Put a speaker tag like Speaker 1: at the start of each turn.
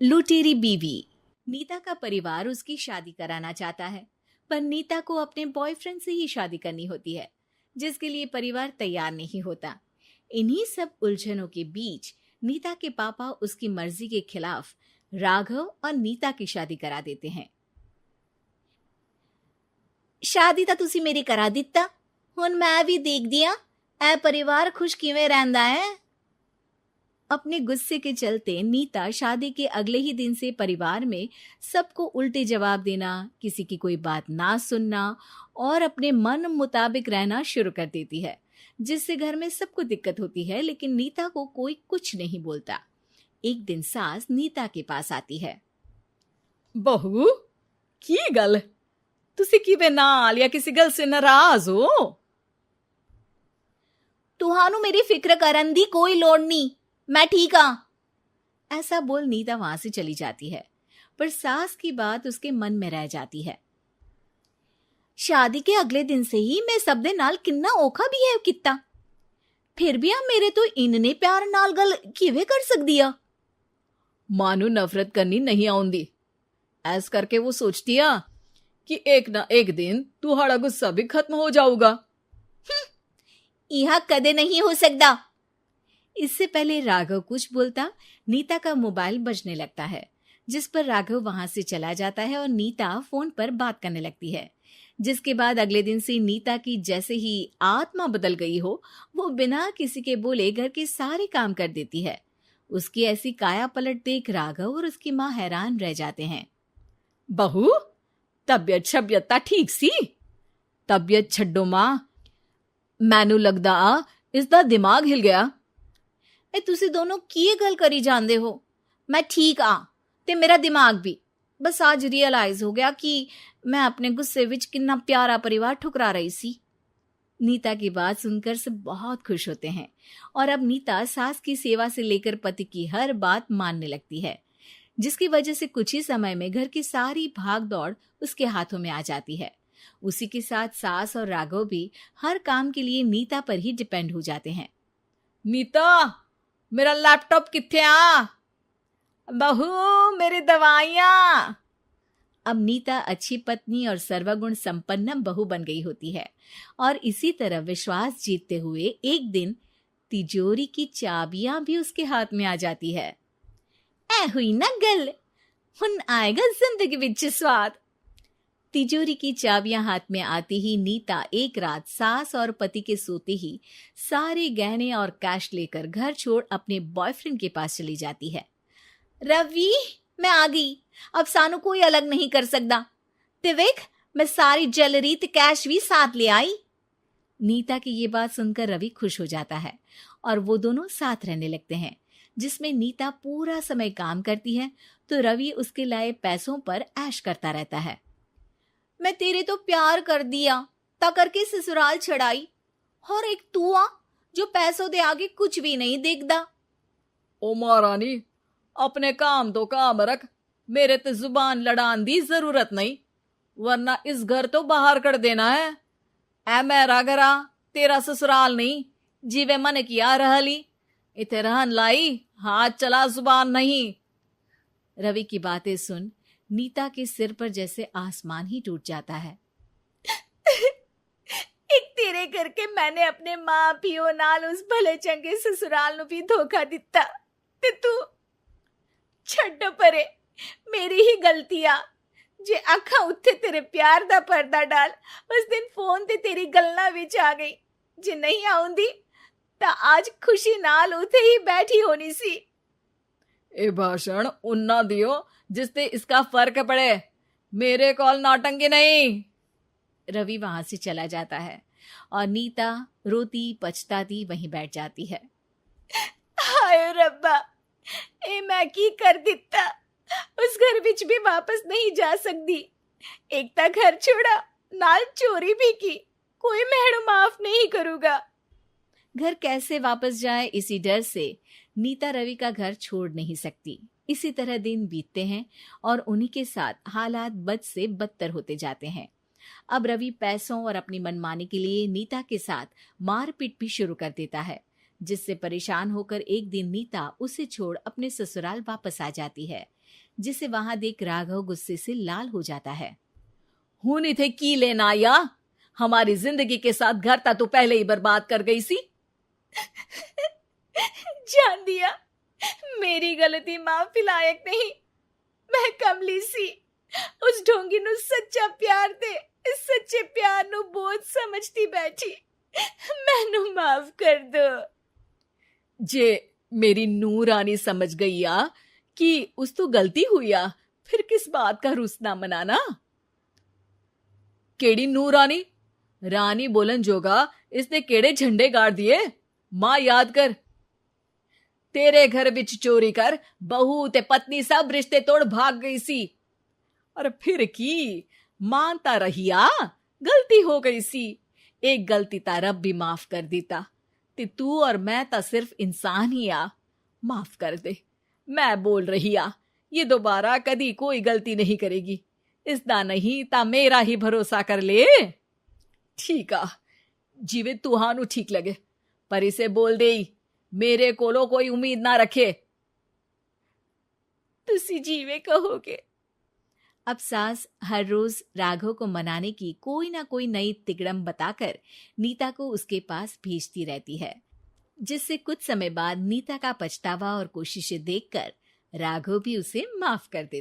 Speaker 1: लुटेरी बीवी। नीता का परिवार उसकी शादी कराना चाहता है, पर नीता को अपने बॉयफ्रेंड से ही शादी करनी होती है, जिसके लिए परिवार तैयार नहीं होता। इन्हीं सब उलझनों के बीच नीता के पापा उसकी मर्जी के खिलाफ राघव और नीता की शादी करा देते हैं। शादी ਤਾਂ ਤੁਸੀਂ ਮੇਰੀ ਕਰਾ ਦਿੱਤਾ, ਹੁਣ मैं भी देख दिया ए परिवार खुश किवें रहंदा है। अपने गुस्से के चलते नीता शादी के अगले ही दिन से परिवार में सबको उल्टे जवाब देना, किसी की कोई बात ना सुनना और अपने मन मुताबिक रहना शुरू कर देती है, जिससे घर में सबको दिक्कत होती है, लेकिन नीता को कोई कुछ नहीं बोलता। एक दिन सास नीता के पास आती है।
Speaker 2: बहू की गल, तुसी किवें नाल या किसी गल से नाराज हो?
Speaker 1: तुहानू मेरी फिक्र करन दी कोई लोड़ नहीं, मैं ठीक हाँ। ऐसा बोल नीता वहां से चली जाती है, पर सास की बात उसके मन में रह जाती है। शादी के अगले दिन से ही मैं सब दे नाल किन्ना औखा बिहेव किता, फिर भी आ मेरे तो इन्ने प्यार नाल गल किवें कर सकदी आ।
Speaker 2: मानू नफरत करनी नहीं आउंदी, ऐस करके वो सोचती आ कि एक ना एक दिन तुहाड़ा गुस्सा भी खत्म हो जाऊगा।
Speaker 1: यह कदे नहीं हो सकता। इससे पहले राघव कुछ बोलता, नीता का मोबाइल बजने लगता है, जिस पर राघव वहां से चला जाता है और नीता फोन पर बात करने लगती है। जिसके बाद अगले दिन से नीता की जैसे ही आत्मा बदल गई हो, वो बिना किसी के बोले घर के सारे काम कर देती है। उसकी ऐसी काया पलट देख राघव और उसकी माँ हैरान रह जाते हैं।
Speaker 2: बहू तबियत शबियत ता ठीक सी? तबियत छड्डो मां, मैनू लगदा आ इसदा दिमाग हिल गया।
Speaker 1: ए तुसी दोनों की गल करी जांदे हो? मैं ठीक आ ते मेरा दिमाग भी। बस आज रियलाइज हो गया कि मैं अपने गुस्से विच कितना प्यारा परिवार ठुकरा रही सी। नीता की बात सुनकर सब बहुत खुश होते हैं और अब नीता सास की सेवा से लेकर पति की हर बात मानने लगती है, जिसकी वजह से कुछ ही समय में घर की सारी भाग दौड़ उसके हाथों में आ जाती है। उसी के साथ सास और राघव भी हर काम के लिए नीता पर ही डिपेंड हो जाते हैं।
Speaker 2: नीता मेरा लैपटॉप किथे आ? बहू मेरी दवाइयां।
Speaker 1: अब नीता अच्छी पत्नी और सर्वगुण संपन्न बहू बन गई होती है और इसी तरह विश्वास जीतते हुए एक दिन तिजोरी की चाबियां भी उसके हाथ में आ जाती है। ऐ हुई ना गल, हुन आएगा जिंदगी विच स्वाद। तिजोरी की चाबियां हाथ में आती ही नीता एक रात सास और पति के सोते ही सारे गहने और कैश लेकर घर छोड़ अपने बॉयफ्रेंड के पास चली जाती है। रवि मैं आ गई, अब सानू कोई अलग नहीं कर सकता। ते वेख मैं सारी ज्वेलरी ते कैश भी साथ ले आई। नीता की ये बात सुनकर रवि खुश हो जाता है और वो दोनों साथ रहने लगते हैं, जिसमें नीता पूरा समय काम करती है तो रवि उसके लाए पैसों पर ऐश करता रहता है। मैं तेरे तो प्यार कर दिया ता करके ससुराल छड़ाई, और एक तू आ जो पैसों दे आगे कुछ भी नहीं देखदा।
Speaker 2: ओ महारानी अपने काम तो काम रख, मेरे ते जुबान लड़ान दी जरूरत नहीं, वरना इस घर तो बाहर कर देना है। ऐ मेरा घरा तेरा ससुराल नहीं, जीवे मन किया रहली इथे रहन लाई, हाथ चला जुबान नहीं।
Speaker 1: रवि की बातें सुन नीता के सिर पर जैसे आसमान ही टूट जाता है। एक तेरे करके मैंने अपने मां पियो नाल उस भले चंगे ससुराल नु भी धोखा दिता ते तू छड्ड परे, मेरी ही गलती आ जे अखा उत्थे तेरे प्यार दा पर्दा डाल उस दिन फोन ते तेरी गल्ला विच आ गई। जे नहीं आउंदी ता आज खुशी नाल उथे ही बैठी होनी सी।
Speaker 2: ए भाषण उन्ना दियो जिससे इसका फर्क पड़े, मेरे कॉल नौटंकी नहीं। रवि वहां से चला जाता है और नीता रोती पछताती वहीं बैठ जाती है। हाय रब्बा, ए मैं की कर दिता, उस घर विच भी वापस नहीं जा सकती। एक ता घर छोड़ा, नाल चोरी भी की, कोई मेहड़ माफ नहीं करूंगा। घर कैसे वापस जाए इसी डर से नीता रवि का घर छोड़ नहीं सकती। इसी तरह दिन बीतते हैं और उन्हीं के साथ हालात बद से बदतर होते जाते हैं। अब रवि पैसों और अपनी मनमानी के लिए नीता के साथ मारपीट भी शुरू कर देता है, जिससे परेशान होकर एक दिन नीता उसे छोड़ अपने ससुराल वापस आ जाती है।
Speaker 1: जिसे वहां देख राघव गुस्से से लाल हो जाता है।
Speaker 2: हुन इथे की लेना या हमारी जिंदगी के साथ घर ता तू पहले ही बर्बाद कर गई सी।
Speaker 1: जान दिया, मेरी गलती माफी लायक नहीं। मैं कमली सी उस ढोंगी नु सच्चा प्यार दे इस सच्चे प्यार नु बोझ समझती बैठी। मैनू माफ कर दो।
Speaker 2: जे मेरी नू रानी समझ गई आ कि उस तो गलती हुई आ, फिर किस बात का रुसना मनाना। केड़ी नू रानी? रानी बोलन जोगा इसने केड़े झंडे गाड़ दिए? मां याद कर, तेरे घर विच चोरी कर बहू ते पत्नी सब रिश्ते तोड़ भाग गई सी। और फिर की मानता रहिया, गलती हो गई सी। एक गलती ता रब भी माफ कर दीता ते तू और मैं ता सिर्फ इंसान ही आ। माफ कर दे, मैं बोल रही आ ये दोबारा कदी कोई गलती नहीं करेगी। इसदा नहीं ता मेरा ही भरोसा कर ले। ठीक आ, जिवे तुहानू ठीक लगे, पर इसे बोल दे मेरे कोलो कोई उम्मीद ना रखे।
Speaker 1: तुसी जीवे कहोगे। अब सास हर रोज राघव को मनाने की कोई ना कोई नई तिकड़म बताकर नीता को उसके पास भेजती रहती है, जिससे कुछ समय बाद नीता का पछतावा और कोशिशें देखकर राघव भी उसे माफ कर देता